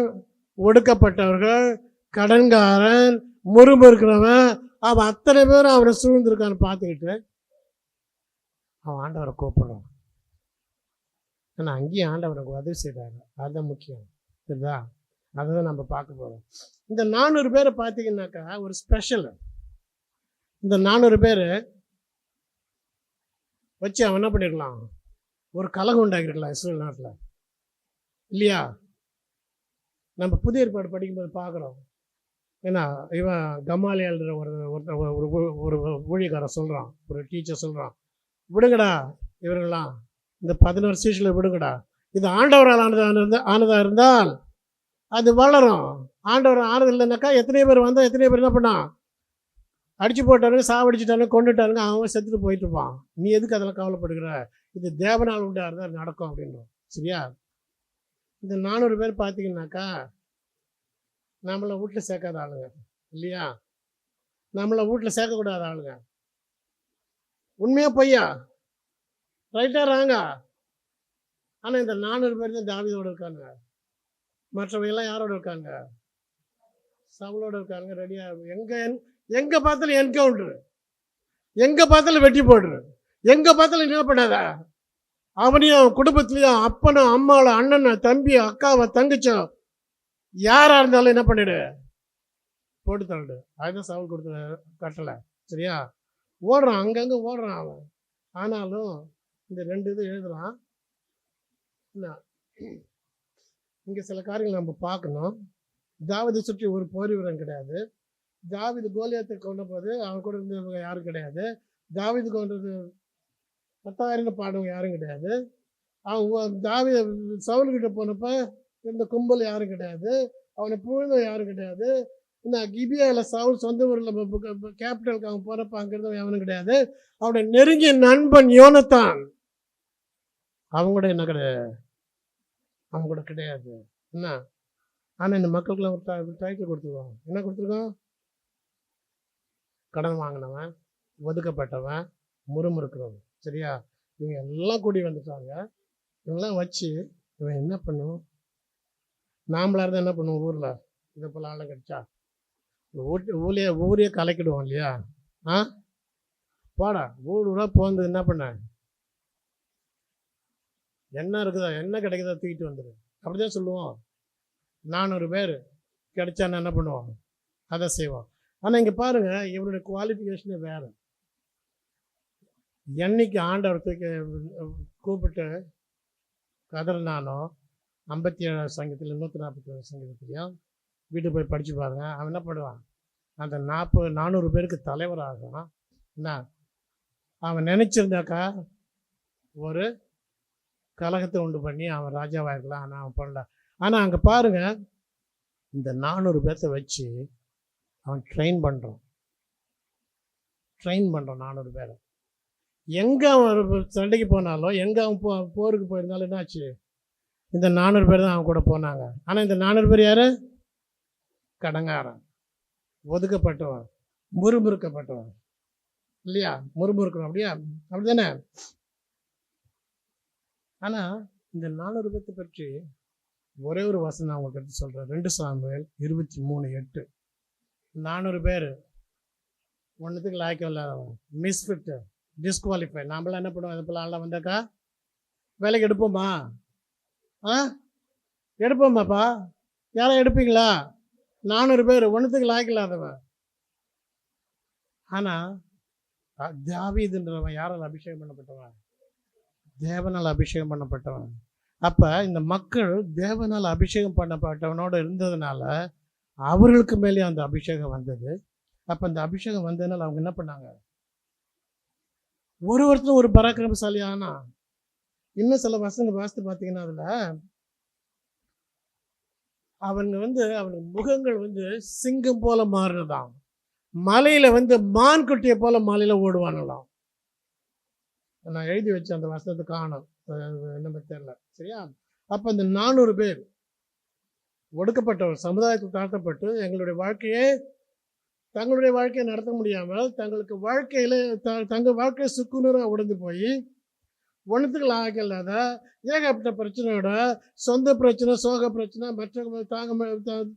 [SPEAKER 1] ஒடுக்கப்பட்டவர்கள், கடன்காரன், முறுமுறுக்கிறவன், அவன் அத்தனை பேரும் அவரை சூழ்ந்திருக்கான்னு பார்த்துக்கிட்டு அவன் ஆண்டவரை கூப்பிடுறான். ஆனால் அங்கேயும் ஆண்டவருக்கு உதவி செய்கிறாரு. அதுதான் முக்கியம். சரிதா? அதை தான் நம்ம பார்க்க போகிறோம். இந்த 400 பேரை பார்த்தீங்கன்னாக்கா ஒரு ஸ்பெஷல். இந்த 400 பேர் வச்சு அவன் என்ன பண்ணிருக்கலாம்? ஒரு கலகம் உண்டாக்கிருக்கலாம் இஸ்ரேல் நாட்டில், இல்லையா? நம்ம புதிய ஏற்பாடு படிக்கும்போது பார்க்குறோம். ஏன்னா இவன் கமாலியால்ன்ற ஒரு ஊழியக்காரன் சொல்கிறான், ஒரு டீச்சர் சொல்கிறான், விடுங்கடா இவர்களாம், இந்த 11 சீஷில் விடுங்கடா, இது ஆண்டவரால் ஆனதாக இருந்தால் அது வளரும். ஆண்டவர் ஆனது இல்லைன்னாக்கா எத்தனை பேர் வந்தால் எத்தனை பேர் என்ன பண்ணான்? அடிச்சு போட்டாருங்க, சாவடிச்சுட்டாருங்க, கொண்டுட்டாருங்க, அவன் செத்துட்டு போயிட்டு இருப்பான். நீ எதுக்கு அதெல்லாம் கவலைப்படுகிற? இது தேவனால் உண்டா இருந்தால் நடக்கும் அப்படின்றோம். சரியா? இந்த 400 பேர் பார்த்தீங்கன்னாக்கா நம்மளை வீட்டில் சேர்க்காத ஆளுங்க, இல்லையா? நம்மளை வீட்டில் சேர்க்கக்கூடாத ஆளுங்க. உண்மையா பொய்யா? ரைட்டா ராங்கா? ஆனால் இந்த 400 பேர் தான் தாவீதோடு இருக்காங்க. மற்றவையெல்லாம் யாரோட இருக்காங்க? சவுலோடு இருக்காங்க. ரெடியாக எங்கே பார்த்தாலும் என்கவுண்டரு, எங்கே பார்த்தாலும் வெட்டி போடுற, எங்கே பார்த்தாலும் என்ன பண்ணாத, அவனையும் குடும்பத்துலேயும் அப்பனும் அம்மாவும் அண்ணனை தம்பி அக்காவை தங்கச்சோ யாராக இருந்தாலும் என்ன பண்ணிடு, போட்டு தள்ளிடு. அதுதான் சவுல் கொடுத்த கட்டளை. சரியா? ஓடுறான், அங்கங்கே ஓடுறான் அவன். ஆனாலும் இந்த 2 இது எழுதுறான். இங்கே சில காரியங்கள் நம்ம பார்க்கணும். தாவீதை சுற்றி ஒரு போர் வீரன் கிடையாது. தாவீது கோலியாத்தை கொண்ட போது அவன் கூட இருந்தவங்க யாரும் கிடையாது. தாவீது கொண்டது 10,000 பாடுவங்க யாரும் கிடையாது. அவன் தாவீது சவுல்கிட்ட போனப்ப இருந்த கும்பல் யாரும் கிடையாது. அவனை புழுந்த யாரும் கிடையாது. கிபியாவில் சவுல் சொந்த ஊரில் கேபிட்டலுக்கு அவன் போனப்ப அங்கிருந்தவன் எவனும் கிடையாது. அவனுடைய நெருங்கிய நண்பன் யோனத்தான், அவங்க கூட என்ன கிடையாது, அவங்க கூட கிடையாது. என்ன? ஆனால் இந்த மக்களுக்குலாம் ஒரு டைட்டில் கொடுத்துருவாங்க. என்ன கொடுத்துருக்கோம்? கடன் வாங்கினவன், ஒதுக்கப்பட்டவன், முறுமுறுக்கிறவன். சரியா? இவங்க எல்லாம் கூடி வந்துட்டாங்க. இவங்கெல்லாம் வச்சு இவன் என்ன பண்ணும்? நாமளாக இருந்தால் என்ன பண்ணுவோம்? ஊரில் இதை போல் ஆளும் கிடச்சா ஊரே கலைக்கிடுவோம், இல்லையா? போடா ஊரா போந்து என்ன பண்ண, என்ன இருக்குதோ என்ன கிடைக்குதோ தூக்கிட்டு வந்துடும், அப்படிதான் சொல்லுவோம். 400 பேர் கிடைச்சான்னு என்ன பண்ணுவோம்? அதை செய்வோம். ஆனால் இங்கே பாருங்க, இவருடைய குவாலிஃபிகேஷனே வேறு. என்னைக்கு ஆண்டவர் கூப்பிட்டு கதறினானோ 57 சங்கத்தில் 147 சங்கத்திலையும் வீட்டுக்கு போய் படித்து பாருங்க. அவன் என்ன பண்ணுவான்? அந்த 400 பேருக்கு தலைவராகும். என்ன அவன் நினச்சிருந்தாக்கா ஒரு கலகத்தை உண்டு பண்ணி அவன் ராஜாவாக இருக்கலாம். ஆனால் அவன் பண்ணல. ஆனால் அங்கே பாருங்க, இந்த 400 பேர்த்த வச்சு அவன் ட்ரெயின் பண்ணுறான். 400 பேரை எங்கே அவன் சண்டைக்கு போனாலும், எங்கே அவன் போருக்கு போயிருந்தாலும் என்னாச்சு? இந்த 400 பேர் தான் அவன் கூட போனாங்க. ஆனால் இந்த 400 பேர் யார்? கடங்காரன், ஒதுக்கப்பட்டவன், முறுமுறுக்கப்பட்டவன், இல்லையா? முறுமுறுக்கணும், அப்படியா? அப்படி தானே? ஆனால் இந்த 400 பேர்த்தை பற்றி ஒரே ஒரு வசனம் அவங்களுக்கு எடுத்து சொல்கிறேன். 2 சாமுவேல் 23:8. 400 பேர் ஒன்றுத்துக்கு லாய்க்கம் இல்லாதவன், மிஸ்ஃபிட்டு, டிஸ்குவாலிஃபை. நாமெல்லாம் என்ன பண்ணுவோம்? அதை போல் ஆளாக வந்தாக்கா வேலைக்கு எடுப்போமா? எடுப்போமாப்பா? யாரும் எடுப்பீங்களா? 400 பேர் ஒன்றுத்துக்கு லாய்க்கம் இல்லாதவன். ஆனால் தாவீதுன்றவன் யாரால் அபிஷேகம் பண்ணப்பட்டவன்? தேவனால் அபிஷேகம் பண்ணப்பட்டவன். அப்போ இந்த மக்கள் தேவனால் அபிஷேகம் பண்ணப்பட்டவனோடு இருந்ததுனால அவர்களுக்கு மேலே அந்த அபிஷேகம் வந்தது. அப்போ அந்த அபிஷேகம் வந்ததுனால அவங்க என்ன பண்ணாங்க? ஒருத்தரும் ஒரு பராக்கிரமசாலி. ஆனால் இன்னும் சில வசனங்கள் வாசித்து பார்த்தீங்கன்னா அதில் அவனுக்கு முகங்கள் சிங்கம் போல மாறினதாம். மலையில் மான் குட்டியை போல மலையில் ஓடுவானலாம். நான் எழுதி வச்ச அந்த வசனத்தை காணும், என்ன தெரியல. சரியா? அப்போ இந்த 400 பேர் ஒடுக்கப்பட்டவர், சமுதாயத்தில் தாழ்த்தப்பட்டு எங்களுடைய வாழ்க்கையே தங்களுடைய வாழ்க்கையை நடத்த முடியாமல் தங்களுக்கு வாழ்க்கையில் தங்கள் வாழ்க்கையை சுக்குநூறாக உடைந்து போய் ஒன்றுத்துக்கு ஆகலாத ஏகப்பட்ட பிரச்சனையோட சொந்த பிரச்சனை, சோக பிரச்சனை, மற்ற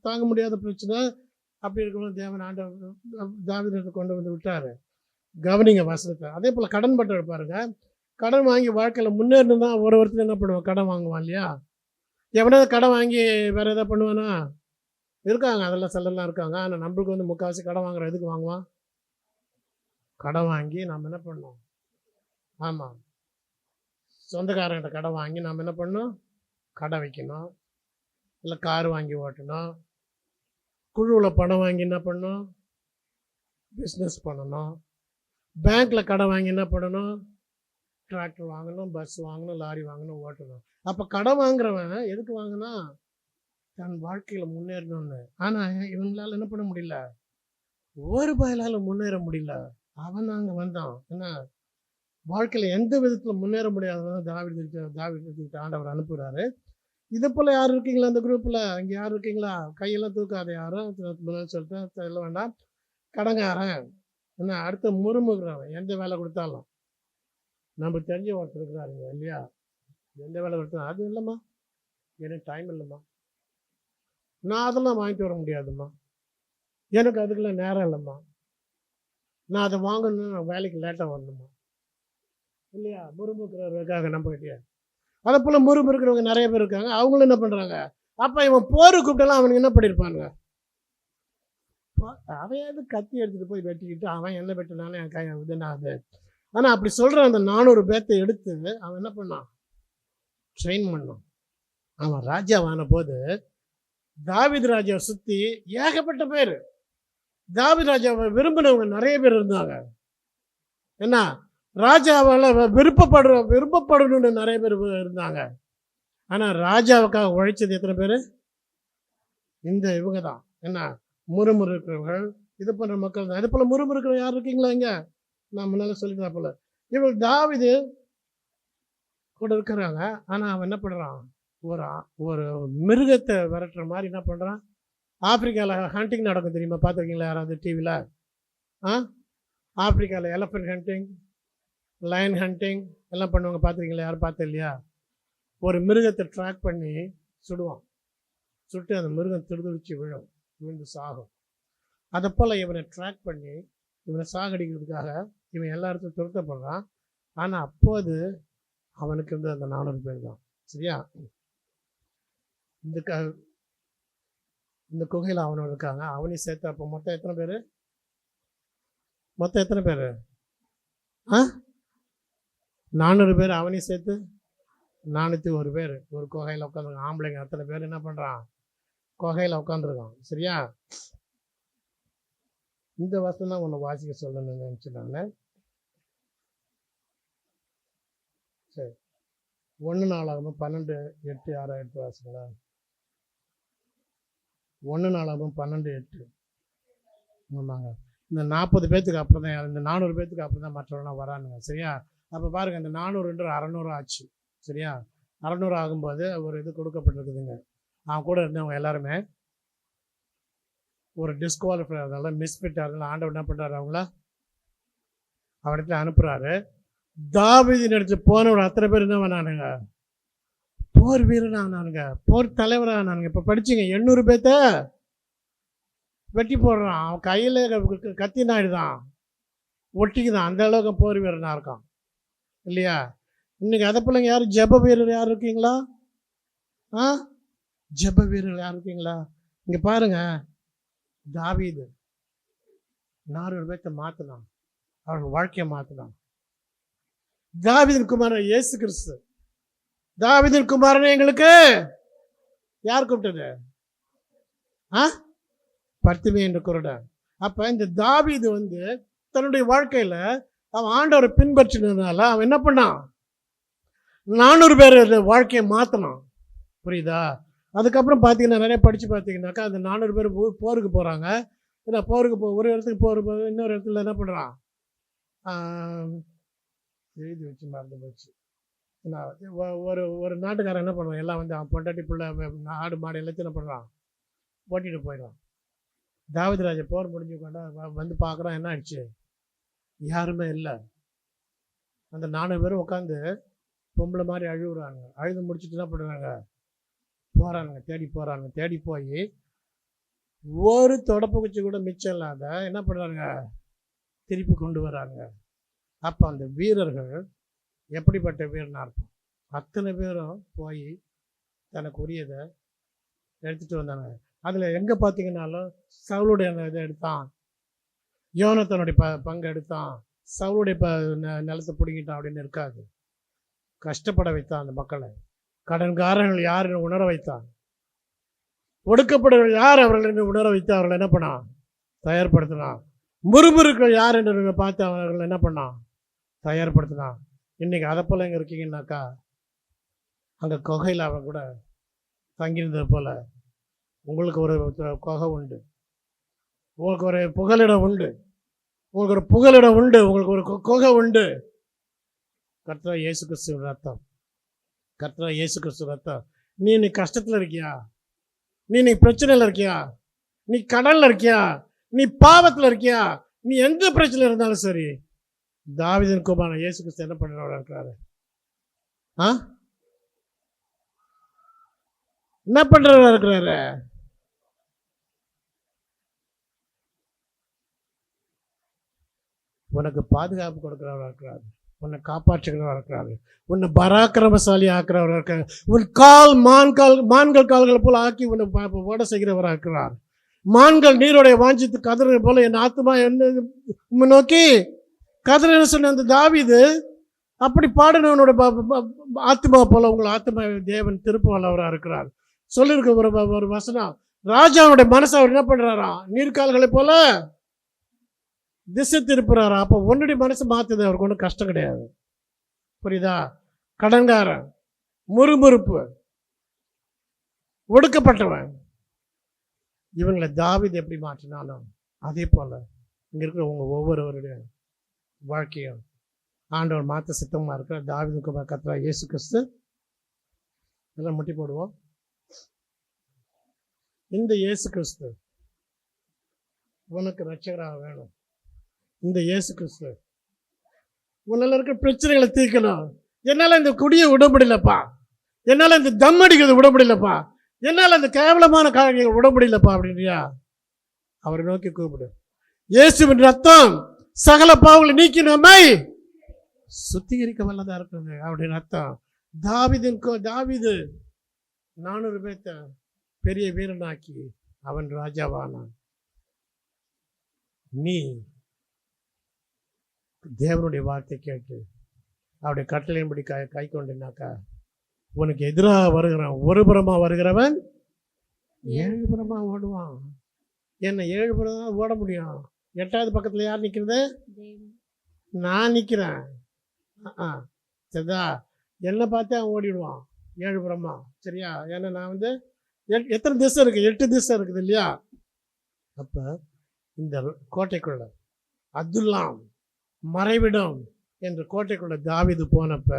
[SPEAKER 1] தாங்க முடியாத பிரச்சனை அப்படி இருக்கணும். தேவன் ஆண்டவர் தாவீதை கொண்டு வந்து விட்டார். கவனிங்க வசனத்தை. அதே போல் கடன் பட்டவர் பாருங்க, கடன் வாங்கி வாழ்க்கையில் முன்னேறணும் தான் ஒருத்தர் என்ன பண்ணுவான், கடன் வாங்குவான் இல்லையா? எவனாவது கடன் வாங்கி வேறு எதாவது பண்ணுவானா? இருக்காங்க, அதெல்லாம் சிலர்லாம் இருக்காங்க. ஆனால் நம்மளுக்கு வந்து முக்கால்வாசி கடன் வாங்குற எதுக்கு வாங்குவான்? கடன் வாங்கி நம்ம என்ன பண்ணோம்? ஆமாம், சொந்தக்காரங்கிட்ட கடன் வாங்கி நம்ம என்ன பண்ணணும்? கடை வைக்கணும், இல்லை கார் வாங்கி ஓட்டணும், குழுவில் பணம் வாங்கி என்ன பண்ணணும்? பிஸ்னஸ் பண்ணணும். பேங்க்கில் கடன் வாங்கி என்ன பண்ணணும்? டிராக்டர் வாங்கணும், பஸ் வாங்கணும், லாரி வாங்கணும், ஓட்டணும். அப்போ கடன் வாங்குறவன் எதுக்கு வாங்கினா? தன் வாழ்க்கையில் முன்னேறணும்னு. ஆனால் இவங்களால என்ன பண்ண முடியல, ஒரு பயலால் முன்னேற முடியல. அவன் அங்கே வந்தான். ஏன்னா வாழ்க்கையில் எந்த விதத்தில் முன்னேற முடியாதவங்க தாவீதுக்கு ஆண்டவர் அனுப்புகிறாரு. இதை போல் யார் இருக்கீங்களா அந்த குரூப்பில்? அங்கே யார் இருக்கீங்களா? கையெல்லாம் தூக்காத யாரும். சொல்லிட்டேன், சொல்ல வேண்டாம். கடங்காரன் என்ன, அடுத்த முறுமுகிறவன், எந்த வேலை கொடுத்தாலும். நம்ம தெரிஞ்ச ஒருத்தர் இருக்கிறாருங்க இல்லையா, எந்த வேலை கொடுத்தாலும் அது இல்லைம்மா, எனக்கு டைம் இல்லைம்மா, நான் அதெல்லாம் வாங்கிட்டு வர முடியாதும்மா, எனக்கு அதுக்கெல்லாம் நேரம் இல்லைம்மா, நான் அதை வாங்கணும்னு நான் வேலைக்கு லேட்டாக வரணுமா இல்லையா? முறுமுறுக்கிறவர்களுக்காக நம்ம கிட்டே. அதை போல் முறுமுறுக்கிறவங்க நிறைய பேர் இருக்காங்க. அவங்களும் என்ன பண்ணுறாங்க? அப்போ இவன் போர் கூப்பிட்டெல்லாம் அவனுக்கு என்ன பண்ணியிருப்பானுங்க? அவையாவது கத்தி எடுத்துகிட்டு போய் வெட்டிக்கிட்டு அவன் என்ன வெட்டினாலும் என் கை இதுனாது. ஆனால் அப்படி சொல்கிற அந்த 400 பேர்த்தை எடுத்து அவன் என்ன பண்ணான்? ட்ரெயின் பண்ணான். அவன் ராஜாவான போது தாவீது ராஜாவை சுற்றி ஏகப்பட்ட பேர், தாவீது ராஜாவை விரும்பினவங்க நிறைய பேர் இருந்தாங்க. என்ன, ராஜாவால் விருப்பப்படணும்னு நிறைய பேர் இருந்தாங்க. ஆனால் ராஜாவுக்காக உழைச்சது எத்தனை பேர்? இவங்க தான். என்ன, முறுமுறுக்கிறவர்கள், இது பண்ணுற மக்கள் தான். இது போல் முறுமுறுக்கிற யார் இருக்கீங்களா இங்கே? நான் முன்னால் சொல்லிட்டா போல இவங்க தாவீது கூட இருக்கிறாங்க. ஆனால் அவன் என்ன பண்ணுறான்? ஒரு மிருகத்தை விரட்டுற மாதிரி என்ன பண்ணுறான்? ஆப்பிரிக்காவில் ஹண்டிங் நடக்கும் தெரியுமா? பார்த்துருக்கீங்களா யாராவது டிவியில்? ஆப்பிரிக்காவில் எலஃபண்ட் ஹண்டிங், லயன் ஹண்டிங் எல்லாம் பண்ணுவாங்க. பார்த்துருக்கீங்களா? யாரும் பார்த்து இல்லையா? ஒரு மிருகத்தை ட்ராக் பண்ணி சுடுவான். சுட்டு அந்த மிருகம் திருதுடிச்சு விழுந்து சாகும். அதை போல் இவனை ட்ராக் பண்ணி இவனை சாகடிக்கிறதுக்காக இவன் எல்லா இடத்துலையும் துரத்தப்படுறான். ஆனால் அப்போது அவனுக்கு வந்து அந்த 400 பேர் தான். சரியா? இந்த குகையில் அவனோட இருக்காங்க. அவனையும் சேர்த்து அப்போ மொத்தம் எத்தனை பேர்? மொத்தம் எத்தனை பேர்? 400 பேர். அவனையும் சேர்த்து 401 பேர் ஒரு குகையில் உட்காந்துருக்கான். ஆம்பளைங்க அத்தனை பேர் என்ன பண்ணுறான்? குகையில் உட்காந்துருக்கான். சரியா? இந்த வசனம் தான் ஒன்று வாசிக்க சொல்லணும்னு நினச்சிட்டாங்க. சரி, 1 நாளாகவும் 12:8-6 வாசிங்களா? 1 நாளாகவும் 12:8. ஆமாங்க, இந்த 40 பேர்த்துக்கு அப்புறம் தான், இந்த 400 பேர்த்துக்கு அப்புறம் தான் மற்றவங்களாம் வரானுங்க. சரியா? அப்போ பாருங்கள், இந்த 400 600 ஆச்சு. சரியா? 600 ஆகும்போது ஒரு இது கொடுக்கப்பட்டிருக்குதுங்க. அவன் கூட இருந்தவங்க எல்லாருமே ஒரு டிஸ்குவாலிஃபை ஆகிறதால, மிஸ்ஃபிட் ஆகிறதால ஆண்டவர் என்ன பண்ணுறாரு? அவங்கள அவரிடத்துல அனுப்புகிறாரு. தாவீதின் இடத்துல போனவர் அத்தனை பேர் என்ன பண்ணானுங்க? போர் வீரன் ஆனானுங்க, போர் தலைவராக ஆனானுங்க. இப்போ படிச்சுங்க, 800 பேர்த்த வெட்டி போடுறான். அவன் கையில் கத்தி நாயிடுதான், ஒட்டிக்குதான். அந்த அளவுக்கு போர் வீரனாக இருக்கான் இல்லையா? இன்னைக்கு அதை பிள்ளைங்க யாரும் ஜெப வீரர் யார் இருக்கீங்களா? ஜெப வீரர் யார் இருக்கீங்களா? இங்கே பாருங்க, தாவீது 400 பேர்த்த மாற்றினான், அவர்கள் வாழ்க்கையை மாற்றினான். தாவீதின் குமாரன் இயேசு கிறிஸ்து. தாவீதின் குமாரன் எங்களுக்கு யார் கூப்பிட்டது? பர்த்திமே என்ற குருடன். அப்ப இந்த தாவீது வந்து தன்னுடைய வாழ்க்கையில அவன் ஆண்டவரை பின்பற்றினதுனால அவன் என்ன பண்ணான்? 400 பேர் வாழ்க்கையை மாற்றினான். புரியுதா? அதுக்கப்புறம் பார்த்தீங்கன்னா, நிறைய படித்து பார்த்தீங்கன்னாக்கா, அந்த 400 பேர் போருக்கு போகிறாங்க. ஏன்னா போருக்கு ஒரு இடத்துக்கு போகிற இன்னொரு இடத்துல என்ன பண்ணுறான்? எழுதி வச்சு மறந்து போச்சு. ஒரு நாட்டுக்காரன் என்ன பண்ணுவான்? எல்லாம் வந்து அவன் பொண்டாட்டி பிள்ளை ஆடு மாடு எல்லாத்தையும் என்ன பண்ணுறான்? ஓட்டிகிட்டு போயிடுவான். தாவீது ராஜா போர் முடிஞ்சு கொண்டா வந்து பார்க்குறான், என்ன ஆயிடுச்சு, யாருமே இல்லை. அந்த 4 பேரும் உட்காந்து பொம்பளை மாதிரி அழுகுறாங்க. அழுது முடிச்சுட்டு என்ன பண்ணுறாங்க, போகிறானுங்க, தேடி போய் ஒரு தொடப்பு குச்சி கூட மிச்சம் இல்லாத என்ன பண்ணுறாங்க, திருப்பி கொண்டு வராங்க. அப்போ அந்த வீரர்கள் எப்படிப்பட்ட வீரனாக இருக்கும், அத்தனை பேரும் போய் தனக்கு உரியதை எடுத்துகிட்டு வந்தாங்க. அதில் எங்கே பார்த்தீங்கன்னாலும் சவுளுடைய இதை எடுத்தான், யோனத்தானுடைய பங்கு எடுத்தான், சவுளுடைய நிலத்தை பிடிங்கிட்டான் அப்படின்னு இருக்காது. கஷ்டப்பட வைத்தான் அந்த மக்களை. கடன்காரர்கள் யார் என்று உணர வைத்தான். ஒடுக்கப்படுகள் யார் அவர்கள் என்று உணர வைத்து அவர்கள் என்ன பண்ணான், தயார்படுத்தினான். முறுமுறுக்கள் யார் என்று பார்த்து அவர்கள் என்ன பண்ணான், தயார்படுத்தினான். இன்றைக்கி அதை போல் எங்கே இருக்கீங்கன்னாக்கா, அங்கே குகையில் அவன் கூட தங்கியிருந்தது போல் உங்களுக்கு ஒரு குகை உண்டு, உங்களுக்கு ஒரு புகலிடம் உண்டு, உங்களுக்கு ஒரு குகை உண்டு. கர்த்தர் இயேசு கிறிஸ்துவின் ரத்தம், கர்த்தர் இயேசு கிறிஸ்துவின் ரத்தம். நீ கஷ்டத்தில் இருக்கியா, நீ பிரச்சனையில் இருக்கியா, நீ கடலில் இருக்கியா, நீ பாவத்தில் இருக்கியா, நீ எந்த பிரச்சனையில் இருந்தாலும் சரி, தாவீதின் குமாரன் இயேசு கிறிஸ்து என்ன பண்ணுறவரா இருக்கிறாரு, என்ன பண்றவரா இருக்கிறாரு. உனக்கு பாதுகாப்பு கொடுக்கிறவரா இருக்கிறாரு, உன்னை காப்பாற்றுகிறவரா இருக்கிறாரு, உன்னை பராக்கிரமசாலி ஆக்குறவரா இருக்காரு, உன் கால் மான்கள் கால்களை போல ஆக்கி உன்னை ஓட செய்கிறவரா இருக்கிறார். மான்கள் நீரோடைய வாஞ்சித்து கதறு போல என் ஆத்மா என்ன நோக்கி கதறு சொன்ன அந்த தாவீது அப்படி பாடினவனோட ஆத்மா போல உங்கள் ஆத்மா தேவன் திருப்ப வல்லவராக இருக்கிறார். சொல்லியிருக்க ஒரு வசனம், ராஜாவுடைய மனசை அவர் என்ன பண்றாரா, நீர்கால்களை போல திசை திருப்புறாரா. அப்போ உன்னுடைய மனசு மாத்துது, அவருக்கு ஒன்றும் கஷ்டம் கிடையாது. புரியுதா? கடன்காரன், முறுமுறுப்பு, ஒடுக்கப்பட்டவன், இவங்களை தாவீது எப்படி மாற்றினாலும் அதே போல இங்க இருக்கிற உங்க ஒவ்வொருவருடைய வாழ்க்கையும் ஆண்டவர் மாற்ற சித்தமா இருக்கிற தாவீதுக்கு கர்த்தர் இயேசு கிறிஸ்து. எல்லாம் முட்டி போடுவோம். இந்த இயேசு கிறிஸ்து உனக்கு ரட்சகராக வேணும். இந்த இயேசு கிறிஸ்து உன்னால இருக்கிற பிரச்சனைகளை தீர்க்கணும். என்னால இந்த குடியை விட முடியலப்பா, என்னால இந்த தம் அடிக்கிறது விட முடியலப்பா, என்னால இந்த கேவலமான காரியங்கள் விட முடியலப்பா அப்படின்றியா, அவரை நோக்கி கூப்பிடு. இயேசுவின் ரத்தம் சகல பாவங்களை நீக்கி நம்மை சுத்திகரிக்க வல்லதா இருக்குங்க. அப்படின்னு அர்த்தம். தாவீது 400 பேர்த்த பெரிய வீரனாக்கி அவன் ராஜாவானான். நீ தேவனுடைய வார்த்தை கேட்டு அவருடைய கட்டளையின்படி கை கொண்டினாக்கா உனக்கு எதிராக வருகிறான், ஒரு புறமா வருகிறவன் 7 புறமா ஓடுவான். என்ன 7 புறம் தான் ஓட முடியும். 8வது பக்கத்துல யார் நிற்கிறது? நான் நிற்கிறேன். சரிதா? என்னை பார்த்து அவன் ஓடிடுவான் 7 புறமா. சரியா? ஏன்னா நான் வந்து எத்தனை திசை இருக்கு? 8 திசை இருக்குது இல்லையா? அப்ப இந்த கோட்டைக்குள்ள அதுல்லாம் மறைவிடும் என்ற கோட்டைக்குள்ள தாவீது போனப்ப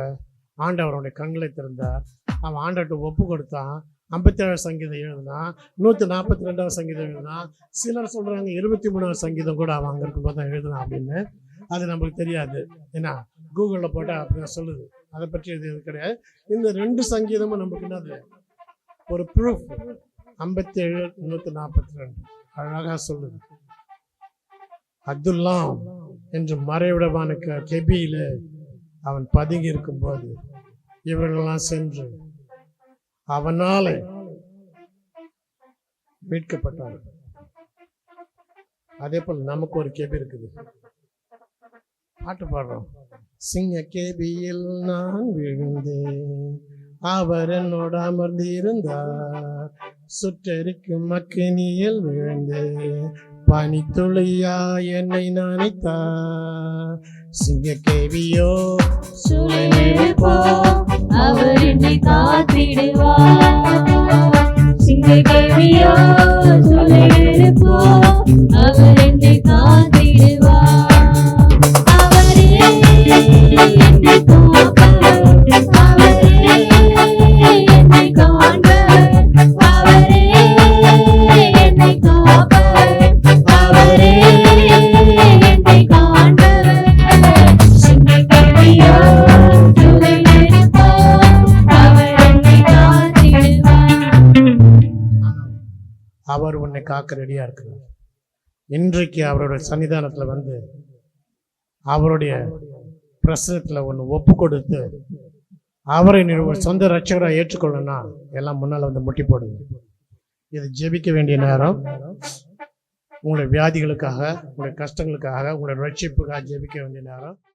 [SPEAKER 1] ஆண்டவருடைய கண்களை திறந்தார். அவன் ஆண்டவர்கிட்ட ஒப்பு கொடுத்தான். 57 சங்கீதம் எழுதினான், 142 சங்கீதம் எழுதினான். சிலர் சொல்றாங்க 23 சங்கீதம் கூட அவன் அங்க இருக்கும்போது தான் எழுதினான் அப்படின்னு. அது நம்மளுக்கு தெரியாது, ஏன்னா கூகுளில் போட்டால் அப்படிதான் சொல்லுது. அதை பற்றி இது கிடையாது. இந்த 2 சங்கீதமும் நமக்கு என்னது ஒரு ப்ரூஃப். 57 142 அழகா சொல்லுது. அப்துல்லாம் என்று மறைவிடமான கெபியில அவன் பதுங்கி இருக்கும் போது இவர்களெல்லாம் சென்று அவனால மீட்கப்பட்டார்கள். அதே போல் நமக்கு ஒரு கெபி இருக்குது. பாட்டு பாடுறோம். சிங்க கேபியில் நான் விழுந்தேன், அவர் என்னோட அமர்ந்து இருந்தார், சுற்றறிக்கும் அக்கினியில் விழுந்தேன், பனித்துளியா என்னை நினைத்தார். சிங்க கேவியோ
[SPEAKER 2] சூழலிருப்போ அவர் என்னை காத்திடுவார். சிங்க கேவியோ சூழலிருப்போ அவர் என்னை காத்திடுவார். அவரே என்னை காப்பவர், அவரே என்னை காண்பவர், அவரே என்னை காப்பவர்,
[SPEAKER 1] அவர் உன்னை காக்க ரெடியா இருக்கிறார். இன்றைக்கு அவருடைய சன்னிதானத்தில் வந்து அவருடைய பிரசனத்தில் ஒன்று ஒப்பு கொடுத்து அவரை நீ ஒரு சொந்த ரட்சகராக ஏற்றுக்கொள்ளணும்னா எல்லாம் முன்னால் வந்து முட்டி போடுங்க. இது ஜெபிக்க வேண்டிய நேரம். உங்களுடைய வியாதிகளுக்காக, உங்களுடைய கஷ்டங்களுக்காக, உங்களுடைய ரட்சிப்புக்காக ஜெபிக்க வேண்டிய நேரம்.